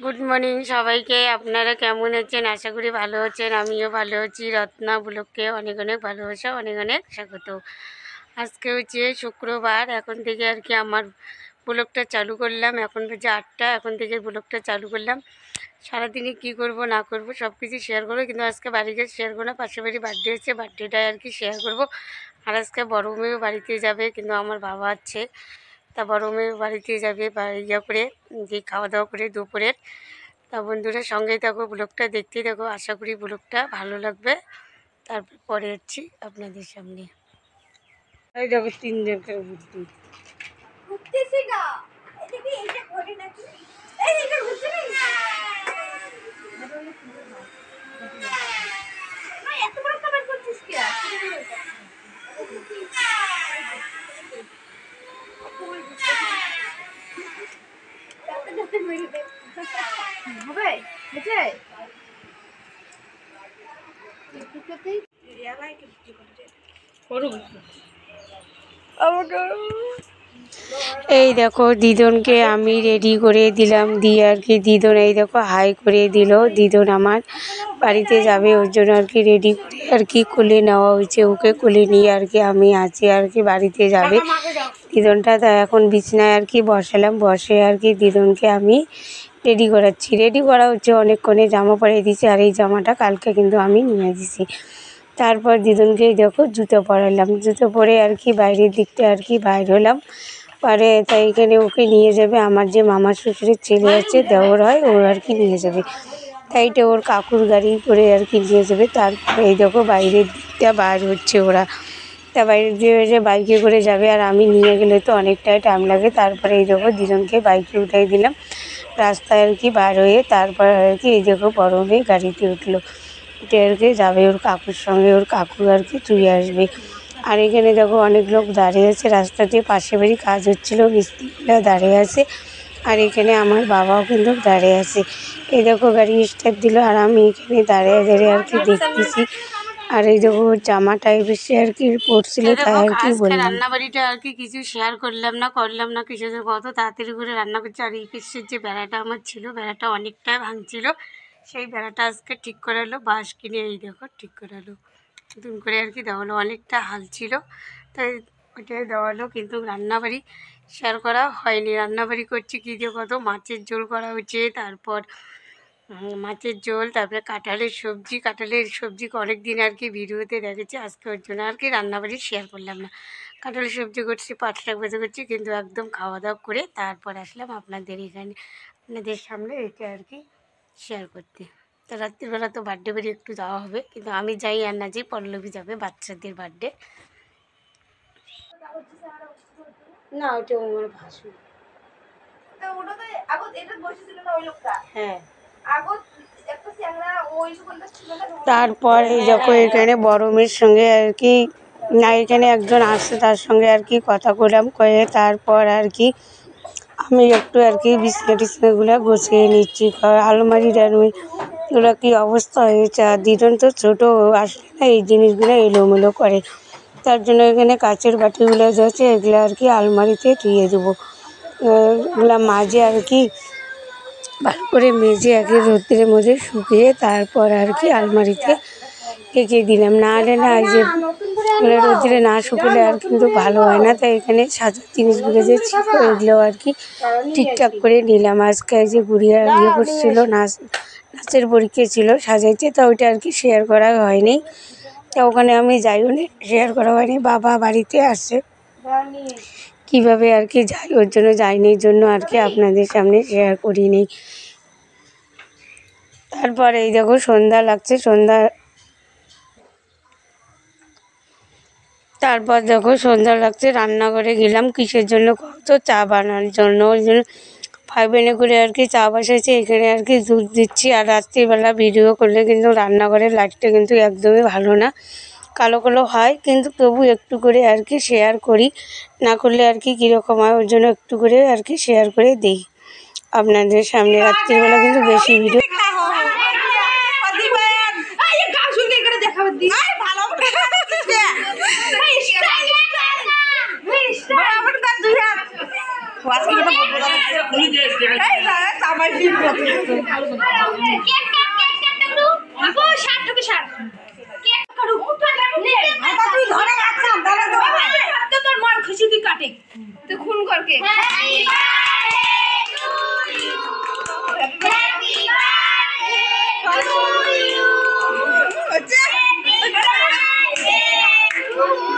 Good morning সবাইকে। আপনারা কেমন আছেন? আশা করি ভালো আছেন। আমিও ভালো আছি। রত্না ব্লগকে অনেক অনেক ভালোবাসা, অনেক অনেক স্বাগত। আজকে হচ্ছে শুক্রবার। এখন থেকে আর কি আমার ব্লগটা চালু করলাম। এখন বাজে 8টা। এখন থেকে ব্লগটা চালু করলাম। সারাদিনে কী করব না করব সব কিছু শেয়ার করবো, কিন্তু আজকে বাড়িতে শেয়ার করবো না। পাশের বাড়ি বার্থডে হচ্ছে, বার্থডেটাই আর কি শেয়ার করব। আর আজকে বড় মেয়েও বাড়িতে যাবে, কিন্তু আমার বাবা আছে। তা বড় মেয়ে বাড়িতে যাবে বা ইয়ে করে যে খাওয়া দাওয়া করে দুপুরের। তা বন্ধুরা সঙ্গেই থাকো, ব্লগটা দেখতেই থাকো। আশা করি ব্লগটা ভালো লাগবে। তারপর পরে যাচ্ছি আপনাদের সামনে। এই দেখো 3 জনকে বুদ্ধি ঘুরতেছি না, এদিকে এইটা করে নাকি এই এটা ঘুরতে নেই না, এত বড় কমেন্ট করছিস কি আর হবে বুঝে এই দেখো দিদনকে আমি রেডি করে দিলাম, দিয়ে আর কি দিদন এই দেখো হাই করে দিল। দিদন আমার বাড়িতে যাবে, ওর জন্য আর কি রেডি করে আর কি কোলে নেওয়া হয়েছে। ওকে কোলে নিয়ে আর কি আমি আছি আর কি বাড়িতে যাবে দিদনটা। তা এখন বিছনায় আর কি বসালাম, বসে আর কি দিদনকে আমি রেডি করাচ্ছি। রেডি করা হচ্ছে অনেকক্ষণে, জামা পরিয়ে দিয়েছি। আর এই জামাটা কালকে কিন্তু আমি নিয়ে দিছি। তারপর দিদনকে দেখো জুতো পরালাম, জুতো পরে আর কি বাইরের দিকটা আর কি বাইর হলাম। পরে তাই এখানে ওকে নিয়ে যাবে আমার যে মামা শ্বশুরের ছেলে আছে, দেওর হয়, ও আর কি নিয়ে যাবে। তাই তো ওর কাকুর গাড়ি করে আর কি নিয়ে যাবে। তারপরে এই দেখো বাইরের দিকটা বার হচ্ছে ওরা। তা বাইরের দিয়ে বাইকে করে যাবে, আর আমি নিয়ে গেলে তো অনেকটাই টাইম লাগে। তারপরে এই দেখো দুজনকে বাইকে উঠাই দিলাম রাস্তায় আর কি বার হয়ে। তারপর আর কি এই দেখো বড় মেয়ে গাড়িতে উঠলো, উঠে আর কি যাবে ওর কাকুর সঙ্গে। ওর কাকু আর কি চুয়ে আসবে। আর এখানে দেখো অনেক লোক দাঁড়িয়ে আছে রাস্তা দিয়ে, পাশে বাড়ি কাজ হচ্ছিলো, মিস্ত্রিরা দাঁড়িয়ে আছে। আর এখানে আমার বাবাও কিন্তু দাঁড়িয়ে আছে। এই দেখো গাড়ি স্টার্ট দিল, আর আমি এখানে দাঁড়িয়ে দাঁড়িয়ে আর কি দেখতেছি। আর এই দেখো জামাটাই বেশি আর কি পড়ছিল, তাই আর কি বললাম। রান্নাবাড়িটা আর কি কিছু শেয়ার করলাম না কিছু, কত তাড়াতাড়ি করে রান্না করছি। আর এই পিসের যে বেড়াটা আমার ছিল, বেড়াটা অনেকটাই ভাঙছিল, সেই বেড়াটা আজকে ঠিক করালো। বাঁশ কিনে এই দেখো ঠিক করালো, নতুন করে আর কি দেওয়ালো। অনেকটা হাল ছিল, তাই ওইটাই দেওয়ালো। কিন্তু রান্নাবাড়ি শেয়ার করা হয়নি। রান্নাবাড়ি করছি কী দিয়ে, কত মাছের ঝোল করা হচ্ছে, তারপর মাছের ঝোল, তারপরে কাঁঠালের সবজি অনেক দিন আর কি ভিডিওতে দেখেছি। আজকে ওর জন্য আর কি রান্নাবাড়ি শেয়ার করলাম না। কাঁঠালের সবজি করছি, পাঁচ শাক ভাজা করছি, কিন্তু একদম খাওয়া দাওয়া করে তারপর আসলাম আপনাদের এখানে, আপনাদের সামনে এটা আর কি শেয়ার করতে। তো রাত্রিবেলা তো বার্থডে বাড়ি একটু যাওয়া হবে, কিন্তু আমি যাই আর না যাই, পল্লবী যাবে, বাচ্চাদের বার্থডে। না ওটা আমার ভাসুর। হ্যাঁ, তারপর এই যখন এখানে বড় মেয়ের সঙ্গে আর কি না, এখানে একজন আসছে, তার সঙ্গে আর কি কথা বললাম, কয়ে তারপর আর কি আমি একটু আর কি বিছনা টিছনাগুলো গুছিয়ে নিচ্ছি। আলমারি টালমারিগুলো কী অবস্থা হয়েছে। আর দিদন তো ছোটো, আসলে না এই জিনিসগুলো এলোমেলো করে, তার জন্য এখানে কাচের বাটিগুলো যাচ্ছে, এগুলো আর কি আলমারিতে ধুয়ে দেবো। এগুলো মাঝে আর কি ভালো করে মেজে আগে রোদ্রের মধ্যে শুকিয়ে তারপর আর কি আলমারিতে রেখে দিলাম। না হলে না এই যে রোদ্রে না শুকলে আর কিন্তু ভালো হয় না। তাই এখানে সাজার জিনিসগুলো যে ছিল এগুলো আর কি ঠিকঠাক করে নিলাম। আজকে যে গুড়িয়া ইয়ে করছিল, নাচের পরীক্ষা ছিল, সাজাইতে, তা ওইটা আর কি শেয়ার করা হয়নি। তা ওখানে আমি যাইও নি, শেয়ার করা হয়নি। বাবা বাড়িতে আসছে, কীভাবে আর কি যাই ওর জন্য যাইনি, জন্য আর কি আপনাদের সামনে শেয়ার করিনি। তারপর এই দেখো সন্ধ্যা লাগছে, তারপর দেখো সন্ধ্যা লাগছে, রান্নাঘরে গেলাম কিসের জন্য, কত চা বানানোর জন্য। ওই জন্য 5 এনে করে আর কি চা বসাইছে, এখানে আর কি দুধ দিচ্ছি। আর রাত্রিবেলা ভিডিও করলে কিন্তু রান্নাঘরের লাইটটা কিন্তু একদমই ভালো না, কালো কালো হয়, কিন্তু তবু একটু করে আর কি শেয়ার করি, না করলে আর কি কীরকম হয়, ওর জন্য একটু করে আর কি শেয়ার করে দিই আপনাদের সামনে। রাত্রিবেলা কিন্তু বেশি ভিডিও আজকে কথা বলবো না এই দাঁড়া আমার ঠিক আছে কেক আপু শার্ট তো শার্ট কেক করু নে আটা তুই ধরে রাখছাম তাহলে তো হাতে তোর মন খুশি তুই কাটে তুই খুন কর cake happy birthday to you happy birthday to you happy birthday two